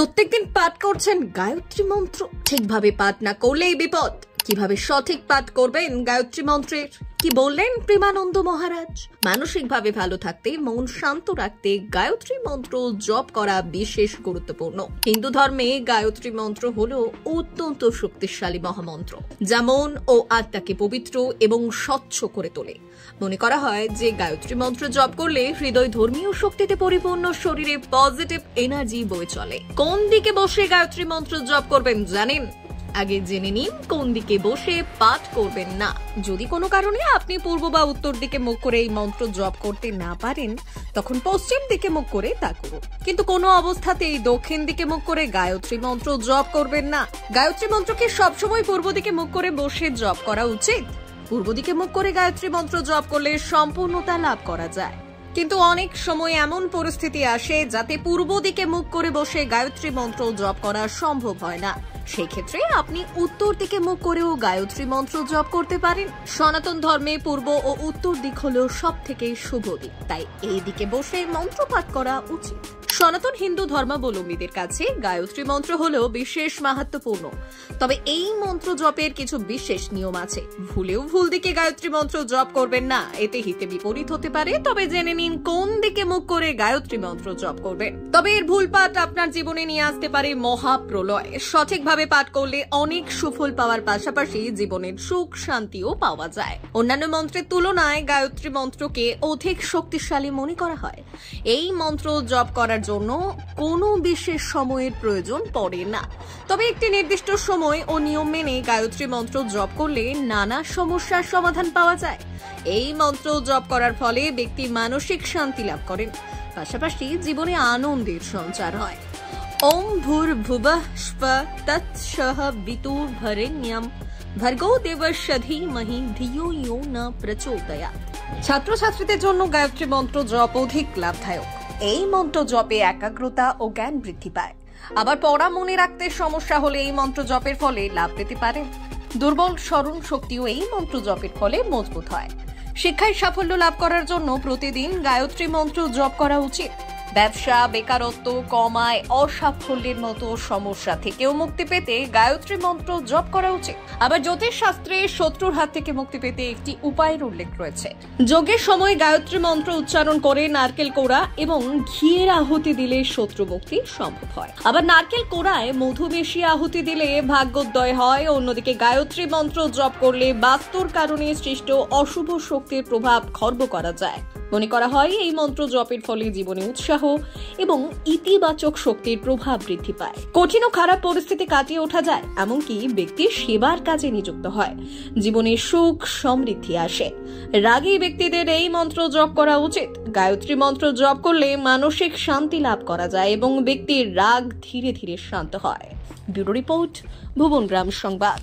প্রত্যেকদিন পাঠ করছেন গায়ত্রী মন্ত্র, ঠিকভাবে পাঠ না করলেই বিপদ। কিভাবে সঠিক পাঠ করবেন গায়ত্রী মন্ত্রের কি বললেন প্রেমানন্দ মহারাজ। মানসিকভাবে ভালো থাকতে, মন শান্ত রাখতে গায়ত্রী মন্ত্র জপ করা বিশেষ গুরুত্বপূর্ণ। হিন্দু ধর্মে গায়ত্রী মন্ত্র হলো অত্যন্ত শক্তিশালী মহামন্ত্র, যা মন ও আত্মাকে পবিত্র এবং স্বচ্ছ করে তোলে। মনে করা হয় যে গায়ত্রী মন্ত্র জপ করলে হৃদয় ধর্মীয় শক্তিতে পরিপূর্ণ, শরীরে পজিটিভ এনার্জি বয়ে চলে। কোন দিকে বসে গায়ত্রী মন্ত্র জপ করবেন জানেন? আগে জেনে নিন কোন দিকে বসে পাঠ করবেন না। যদি কোনো কারণে আপনি পূর্ব বা উত্তর দিকে মুখ করে এই মন্ত্র জপ করতে না পারেন, তখন পশ্চিম দিকে মুখ করে তা করুন। কিন্তু কোনো অবস্থাতেই দক্ষিণ দিকে মুখ করে গায়ত্রী মন্ত্র জপ করবেন না। গায়ত্রী মন্ত্রকে সবসময় পূর্ব দিকে মুখ করে বসে জপ করা উচিত। পূর্ব দিকে মুখ করে গায়ত্রী মন্ত্র জপ করলে সম্পূর্ণতা লাভ করা যায়। কিন্তু অনেক সময় এমন পরিস্থিতি আসে যাতে পূর্ব দিকে মুখ করে বসে গায়ত্রী মন্ত্র জপ করা সম্ভব হয় না। সেই ক্ষেত্রে আপনি উত্তর দিকে মুখ করেও গায়ত্রী মন্ত্র জপ করতে পারেন। সনাতন ধর্মে পূর্ব ও উত্তর দিক হলো সব থেকে শুভ দিক, তাই এই দিকে বসে মন্ত্র পাঠ করা উচিত। সনাতন হিন্দু ধর্মাবলম্বীদের কাছে গায়ত্রী মন্ত্র হলো বিশেষ মাহাত্ম্যপূর্ণ। তবে এই মন্ত্র জপের কিছু বিশেষ নিয়ম আছে। ভুলেও ভুল দিকে গায়ত্রী মন্ত্র জপ করবেন না, এতে হিতে বিপরীত হতে পারে। তবে জেনে নিন কোন দিকে মুখ করে গায়ত্রী মন্ত্র জপ করবেন। তবে এর ভুল পাঠ আপনার জীবনে নিয়ে আসতে পারে মহাপ্রলয়। সঠিকভাবে পাঠ করলে অনেক সুফল পাওয়ার পাশাপাশি জীবনের সুখ শান্তিও পাওয়া যায়। অন্যান্য মন্ত্রের তুলনায় গায়ত্রী মন্ত্রকে অধিক শক্তিশালী মনে করা হয়। এই মন্ত্র জপ করার জন্য কোনো বিশেষ সময়ের প্রয়োজন পড়ে না। তবে একটি নির্দিষ্ট সময় ও নিয়ম মেনে গায়ত্রী মন্ত্র জপ করলে নানা সমস্যার সমাধান পাওয়া যায়। এই মন্ত্র জপ করার ফলে ব্যক্তি মানসিক শান্তি লাভ করেন, পাশাপাশি জীবনে আনন্দের সঞ্চার হয়। ওম ভূর্ভুবঃ স্বঃ তৎসঃ বিতুর্ভরেণ্যং ভর্গো দেবস্য ধীমহি ধিয়ো ইয়ো ন প্রচোদয়াৎ। ছাত্রছাত্রীদের জন্য গায়ত্রী মন্ত্র জপ অধিক লাভদায়ক। এই মন্ত্র জপে একাগ্রতা ও জ্ঞান বৃদ্ধি পায়। আবার পড়া মনে রাখতে সমস্যা হলে এই মন্ত্র জপের ফলে লাভ পেতে পারেন। দুর্বল স্মরণ শক্তিও এই মন্ত্র জপের ফলে মজবুত হয়। শিক্ষায় সাফল্য লাভ করার জন্য প্রতিদিন গায়ত্রী মন্ত্র জপ করা উচিত। ব্যবসা, বেকারত্ব, কমায়, অসাফল্যের মতো সমস্যা থেকেও মুক্তি পেতে গায়ত্রী মন্ত্র জপ করা উচিত। আবার জ্যোতিষ শাস্ত্রে শত্রুর হাত থেকে মুক্তি পেতে একটি উপায়ের উল্লেখ রয়েছে। যজ্ঞের সময় গায়ত্রী মন্ত্র উচ্চারণ করে নারকেল কোড়া এবং ঘিয়ের আহুতি দিলে শত্রু মুক্তি সম্ভব হয়। আবার নারকেল কোড়ায় মধু মিশিয়ে আহুতি দিলে ভাগ্যোদয় হয়। অন্যদিকে গায়ত্রী মন্ত্র জপ করলে বাস্তুর কারণে সৃষ্ট অশুভ শক্তির প্রভাব খর্ব করা যায়। মনে করা হয় এই মন্ত্র জপের ফলে জীবনে উৎসাহ এবং ইতিবাচক শক্তির প্রভাব বৃদ্ধি পায়। কঠিন ও খারাপ পরিস্থিতি কাটিয়ে ওঠা যায়, এমনকি ব্যক্তির সেবার কাজে নিযুক্ত হয়। জীবনে সুখ সমৃদ্ধি আসে। রাগী ব্যক্তিদের এই মন্ত্র জপ করা উচিত। গায়ত্রী মন্ত্র জপ করলে মানসিক শান্তি লাভ করা যায় এবং ব্যক্তির রাগ ধীরে ধীরে শান্ত হয়। ব্যুরো রিপোর্ট, ভুবন গ্রাম সংবাদ।